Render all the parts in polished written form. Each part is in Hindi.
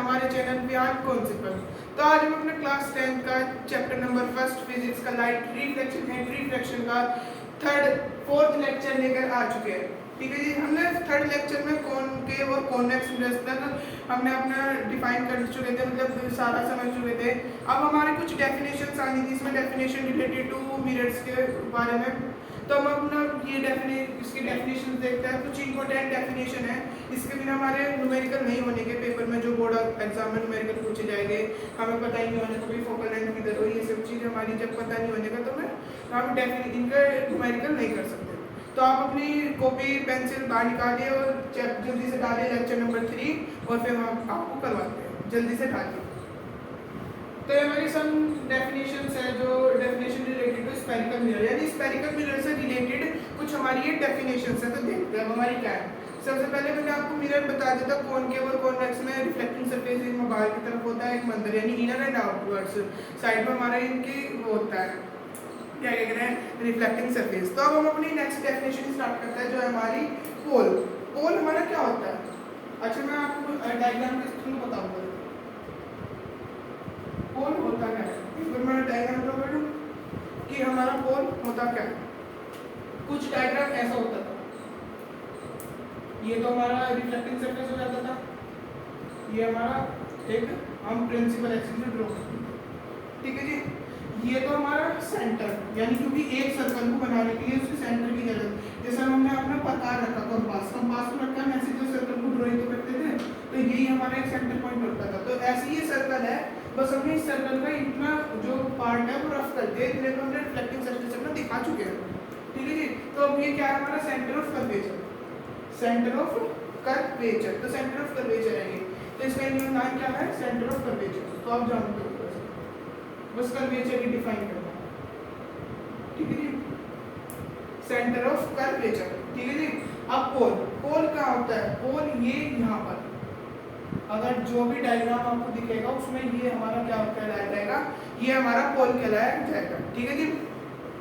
हमारे चैनल बियॉन्ड कॉन्सेप्ट। तो आज हम अपने क्लास 10 का चैप्टर नंबर 1 फिजिक्स का लाइट रिफ्लेक्शन एंड रिफ्रैक्शन का फोर्थ लेक्चर लेकर आ चुके हैं। ठीक है जी, हमने थर्ड लेक्चर में कॉनकेव और कॉन्वेक्स मिरर्स तक हमने अपना डिफाइन कर चुके थे, मतलब सारा समझ चुके थे। अब हमारे कुछ डेफिनेशन आनी थी, इसमें डेफिनेशन रिलेटेड टू मिरर्स के बारे में। तो हम अपना इसकी डेफिनेशन देखते हैं। कुछ इंपॉर्टेंट डेफिनेशन है, इसके बिना हमारे न्यूमेरिकल नहीं होने के पेपर में, जो बोर्ड एग्जाम में न्यूमेरिकल पूछे जाएंगे, हमें पता ही नहीं होने का कोई फोकल लेंथ किधर हो, ये सब चीज़ हमारी जब पता नहीं होने का तो हम इनका न्यूमेरिकल नहीं कर सकते। तो आप अपनी कॉपी पेंसिल बाहर निकालिए और जल्दी से डालिए लेक्चर नंबर 3 और फिर हम आपको करवाते हैं, जल्दी से डालिए। तो ये हमारी सम डेफिनेशंस है, जो definition related to spherical mirror, यानी स्फेरिकल मिरर से रिलेटेड कुछ हमारी ये डेफिनेशंस है। तो देखते हैं हमारी क्या है। सबसे पहले मैंने आपको मिरर बता दिया था, कॉनकेव और कॉन्वेक्स में रिफ्लेक्टिंग सरफेस में बाहर की तरफ होता है एक मंदिर, यानी इनर एंड आउटवर्ड्स साइड में हमारा इनकी वो होता है, क्या कहते हैं, रिफ्लेक्टिंग सरफेस। तो अब हम अपनी नेक्स्ट डेफिनेशन स्टार्ट करते हैं, जो है हमारी पोल। पोल हमारा क्या होता है? अच्छा, मैं आपको डायग्राम के थ्रू बताऊंगा पोल होता क्या है। फिर मैं डायग्राम ड्रॉ कर दूं कि हमारा पोल होता क्या है। कुछ डायग्राम ऐसा होता था, ये तो हमारा रिफ्लेक्टिंग सरफेस हो जाता था, ये हमारा एक हम प्रिंसिपल एक्सिस में ड्रॉ करते हैं। ठीक है जी, ये तो हमारा सेंटर, यानी क्योंकि एक सर्कल को बनाने के लिए उसके सेंटर की जरूरत, जैसे हमने अपना प्रकार रखा कंपास को रखा है, ऐसे जो सर्कल को ड्राइंग तो करते थे, तो यही हमारा एक सेंटर पॉइंट होता था। तो ऐसे ही सर्कल है, बस हमने इस सर्कल का इतना जो पार्ट है वो रफ कर दिया, इतने को हमने रिफ्लेक्टिंग सरफेस अपना दिखा चुके हैं। ठीक है जी, तो अब ये क्या है हमारा centre of curvature, centre of curvature. तो सेंटर ऑफ कर्वेचर है ये, तो इसका नाम क्या है, सेंटर ऑफ कर्वेचर। तो आप जानते हो बस कर्वेचर ही डिफाइन करना है। ठीक है जी, सेंटर ऑफ कर्वेचर। ठीक है जी, अब पोल, पोल क्या होता है? पोल ये यहाँ पर, अगर जो भी डायग्राम आपको दिखेगा उसमें ये हमारा क्या कहलाया जाएगा, ये हमारा पोल कहलाया जाएगा। ठीक है जी,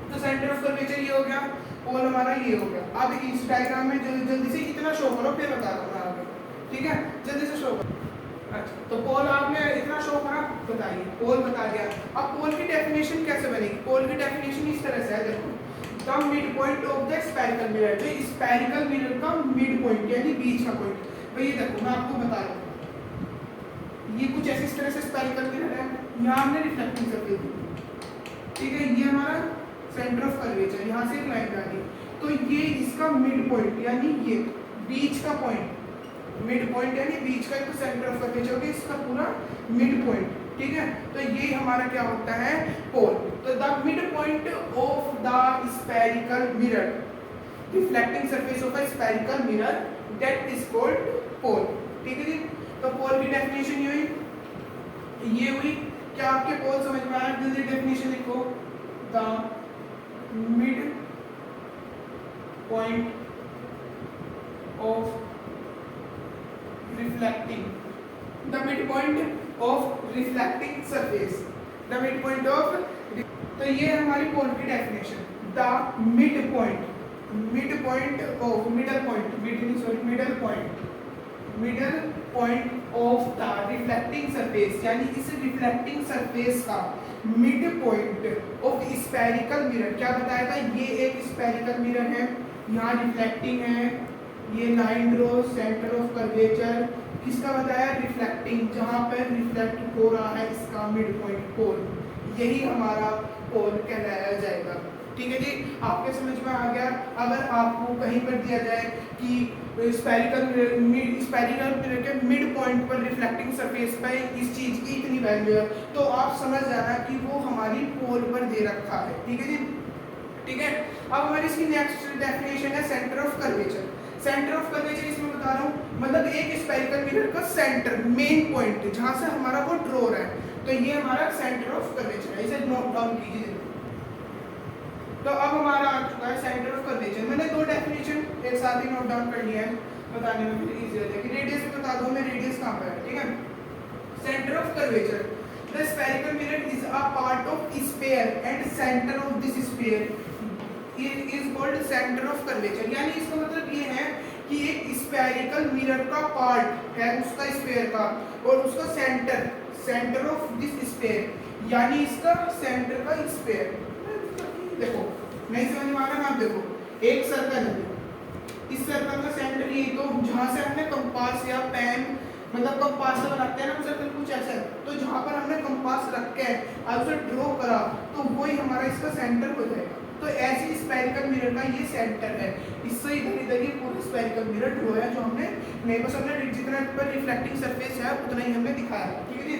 तो सेंटर ऑफ कर्वेचर ये हो गया, पोल हमारा ये हो गया। अब इस डायग्राम में जल्दी से इतना शो करो, फिर बता दूंगा आगे। ठीक है, जल्दी से शो करो। अच्छा, तो पोल आपने इतना शो करा, बताइए पोल बता दिया। अब पोल की डेफिनेशन कैसे बनेगी? पोल की डेफिनेशन इस तरह से है, देखो, the mid point of the spherical mirror, जो स्फेरिकल मिरर का मिड पॉइंट यानी बीच का पॉइंट। भाई ये देखो, मैं आपको बता रहा हूँ, ये कुछ ऐसी इस तरह से स्फेरिकल मिरर है, यहाँ हमने रिफ्लेक्टिंग सरफेस दी। ठीक है, ये हमारा सेंटर ऑफ कर्वेचर, यहाँ से एक लाइन डाली, तो ये इसका मिड पॉइंट यानी ये बीच का पॉइंट, मिड पॉइंट यानी बीच का, तो सेंटर ऑफ कर्वेचर होगा इसका पूरा मिड पॉइंट। ठीक है, तो ये हमारा क्या होता है, पोल। तो the mid point of the spherical mirror, reflecting surface of a spherical mirror, that is called pole. ठीक है जी, तो पोल की डेफिनेशन ये हुई। क्या आपके पोल समझ में आया? जल्दी डेफिनेशन लिखो, the mid point of reflecting, the mid point of reflecting surface, the mid point of, तो ये हमारी पोल की definition. The mid point, mid point of, middle point, middle point of the reflecting surface, यानी इस रिफ्लेक्टिंग सरफेस का mid point of spherical mirror. क्या बताया था? ये एक स्फेरिकल मिरर है, यहाँ रिफ्लेक्टिंग है, ये line draw, centre of curvature, किसका बताया? रिफ्लेक्टिंग, जहाँ पर रिफ्लेक्ट हो रहा है इसका मिड पॉइंट, पोल, यही हमारा पोल कहलाया जाएगा। ठीक है जी, आपके समझ में आ गया। अगर आपको कहीं पर दिया जाए कि स्फेरिकल मिरर के मिड पॉइंट पर रिफ्लेक्टिंग सरफेस पर इस चीज़ की इतनी वैल्यू है, तो आप समझ जाना कि वो हमारी पोल पर दे रखा है। ठीक है जी, ठीक है। अब हमारी इसकी नेक्स्ट डेफिनेशन है centre of curvature. Centre of curvature इसमें बता रहा हूँ, मतलब एक स्फेरिकल मिरर का सेंटर, मेन पॉइंट, जहाँ से हमारा वो ड्रॉ है, तो ये हमारा सेंटर ऑफ कर्वेचर है। इसे नोट डाउन कीजिए। तो अब हमारा आ चुका है सेंटर ऑफ कर्वेचर। मैंने दो डेफिनेशन एक साथ ही नोट डाउन कर लिया है, बताने में फिर इजी हो जाएगी। रेडियस भी बता दो मैं, रेडियस कहाँ पर है। ठीक है, centre of curvature, the spherical mirror is a part of sphere and centre of this sphere is called centre of curvature. यानी इसका मतलब ये है कि एक स्फेरिकल मिरर का पार्ट है उसका स्फीयर का, और उसका सेंटर ऑफ दिस स्फीयर यानी इसका सेंटर का स्फीयर। देखो नहीं समझ में आ रहा ना, आप देखो एक सर्कल है, इस सर्कल का सेंटर ये, तो जहां से हमने कंपास या पेन मतलब कंपास से बनाते हैं ना सर्कल कुछ ऐसा, तो जहां पर हमने कंपास रख के और उसे ड्रॉ करा तो वही हमारा इसका सेंटर हो जाएगा। तो ऐसी स्फेरिकल मिरर का ये सेंटर है, इससे इधर इधर ये पूरा स्फेरिकल मिरर ड्रॉ है, जो हमने नहीं बस हमने जितना पर रिफ्लेक्टिंग सरफेस है उतना ही हमने दिखाया है, ठीक है जी।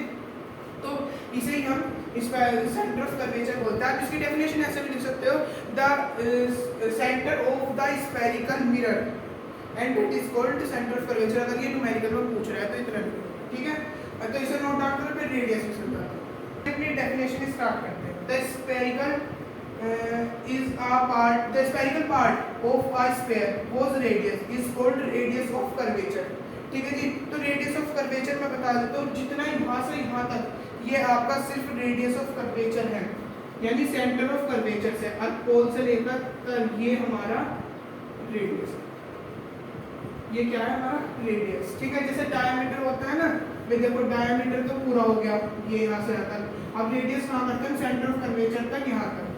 तो इसे ही हम सेंटर ऑफ कर्वेचर बोलते हैं। आप इसकी डेफिनेशन ऐसे भी लिख सकते हो, the centre of the spherical mirror and it is called centre of curvature. अगर ये न्यूमेरिकल में पूछ रहा है तो इतना लिखो, ठीक है। तो इसे नोट डाउन करो, फिर रेडियस भी समझाता हूं। अपनी डेफिनेशन स्टार्ट करते हैं। The spherical is a part, the spherical part of a sphere whose radius is called radius of curvature, ठीक है जी। तो रेडियस ऑफ कर्वेचर मैं बता देता हूँ, जितना यहाँ से यहाँ तक ये आपका सिर्फ रेडियस ऑफ कर्वेचर है, यानी सेंटर ऑफ कर्वेचर से अर्थ पोल से लेकर ये हमारा रेडियस, ये क्या है हमारा रेडियस, ठीक है। जैसे डायमीटर होता है ना, देखो डायमीटर तो पूरा हो गया ये यहाँ से आता है, अब रेडियस कहाँ करते हैं सेंटर ऑफ कर्वेचर तक यहाँ तक,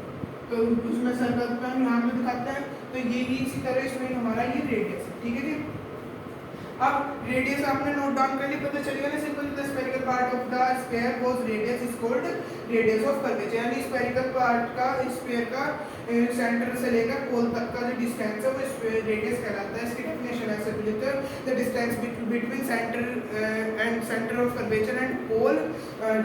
तो उसमें सर्कल पे हम यहाँ पे दिखाते हैं, तो ये इसी तरह इसमें हमारा ये रेडियस है, ठीक है जी। अब रेडियस आपने नोट डाउन कर लिया, पता चलेगा ना, simple the spherical part of the sphere whose radius is called radius of curvature, यानी स्फेरिकल पार्ट का स्फीयर का सेंटर से लेकर पोल तक का जो डिस्टेंस है वो रेडियस कहलाता है। इसकी डेफिनेशन ऐसे भी लिखते हैं, the distance between centre of curvature and pole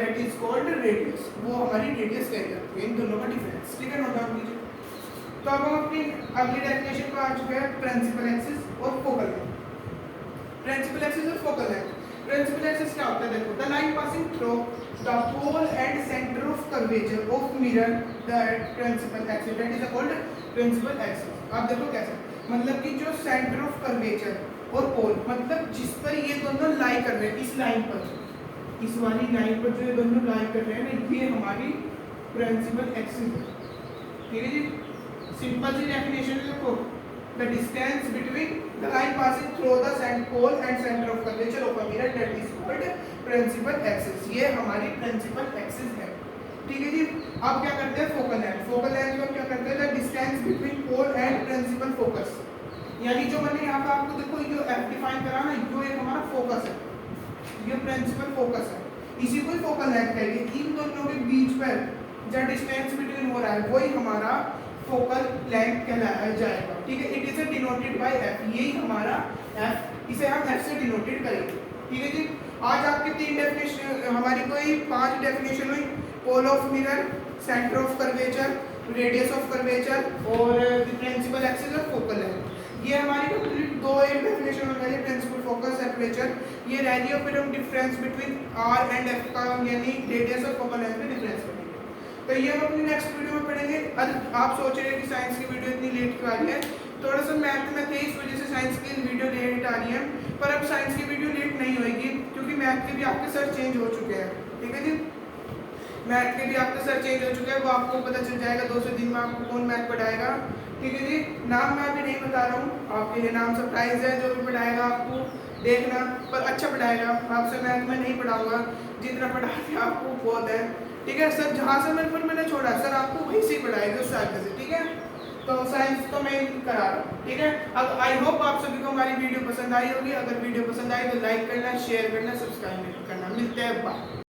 that is called radius, वो हमारी रेडियस कही जाती है, इन दोनों का डिफरेंस, ठीक है, नोट डाउन कीजिए। तो अब हम अपनी अगली डेफिनेशन पर आ चुके हैं, प्रिंसिपल एक्सिस और फोकल लेंथ। प्रिंसिपल एक्सिस और फोकल लेंथ। प्रिंसिपल एक्सिस क्या होता है, देखो the line passing through the pole and centre of curvature of mirror that principal axis that is called principal axis. आप देखो कैसे, मतलब कि जो सेंटर ऑफ कर्वेचर और पोल, मतलब जिस पर ये दोनों लाई कर रहे हैं, इस लाइन पर, इस वाली लाइन पर जो ये दोनों लाई कर रहे हैं ना, ये हमारी प्रिंसिपल एक्सिस है, ठीक है जी। सिंपल सी डेफिनेशन देखो, the distance between the line passing through the pole and center of curvature of a mirror that is called principal axis, ये हमारी principal axis है, ठीक है जी। अब क्या करते हैं फोकल लेंथ। फोकल लेंथ को क्या करते हैं, the distance between pole and principal focus, यानी जो मैंने यहाँ पे आपको देखो जो f डिफाइन करा ना, जो एक हमारा फोकस है, ये प्रिंसिपल फोकस है, इसी को फोकल लेंथ कहेंगे। इन दोनों के बीच पर जो डिस्टेंस बिटवीन हो रहा है वही हमारा फोकल लेंथ कहलाया जाएगा, ठीक है। It is denoted by F, यही हमारा एफ, इसे हम एफ से डिनोटेड करेंगे, ठीक है जी। आज आपकी 3 डेफिनेशन, हमारी कोई 5 डेफिनेशन हुई, pole of mirror, centre of curvature, radius of curvature और प्रिंसिपल एक्सिस और फोकल लेंथ। ये हमारी कंप्लीट 2 एक डेफिनेशन हो गई, प्रिंसिपल फोकस एपर्चर। ये रह गया फिर हम difference between R and F का, यानी रेडियस और फोकल लेंथ में डिफरेंस करेंगे। तो ये हम अपनी नेक्स्ट वीडियो में पढ़ेंगे। अब आप सोच रहे हैं कि साइंस की वीडियो इतनी लेट क्यों आ रही है, थोड़ा सा मैथ में थे इस वजह से साइंस की वीडियो लेट आ रही है, पर अब साइंस की वीडियो लेट नहीं होगी क्योंकि मैथ के भी आपके सर चेंज हो चुके हैं, ठीक है जी। मैथ के भी आपके सर चेंज हो चुके हैं, वो आपको पता चल जाएगा 2 दिन में आपको कौन मैथ पढ़ाएगा, ठीक है जी। नाम मैं अभी नहीं बता रहा हूँ, आपके लिए नाम सरप्राइज है, जो भी पढ़ाएगा आपको देखना, पर अच्छा पढ़ाएगा, आपसे मैथ में नहीं पढ़ाऊंगा, जितना पढ़ा दिया आपको बहुत है, ठीक है सर। जहाँ से मैंने छोड़ा सर आपको वहीं से पढ़ाएगा उस आगे से, ठीक है। तो साइंस तो मैं करा रहा हूँ, ठीक है। अब आई होप आप सभी को हमारी वीडियो पसंद आई होगी। अगर वीडियो पसंद आई तो लाइक करना, शेयर करना, सब्सक्राइब करना। मिलते हैं, बाय।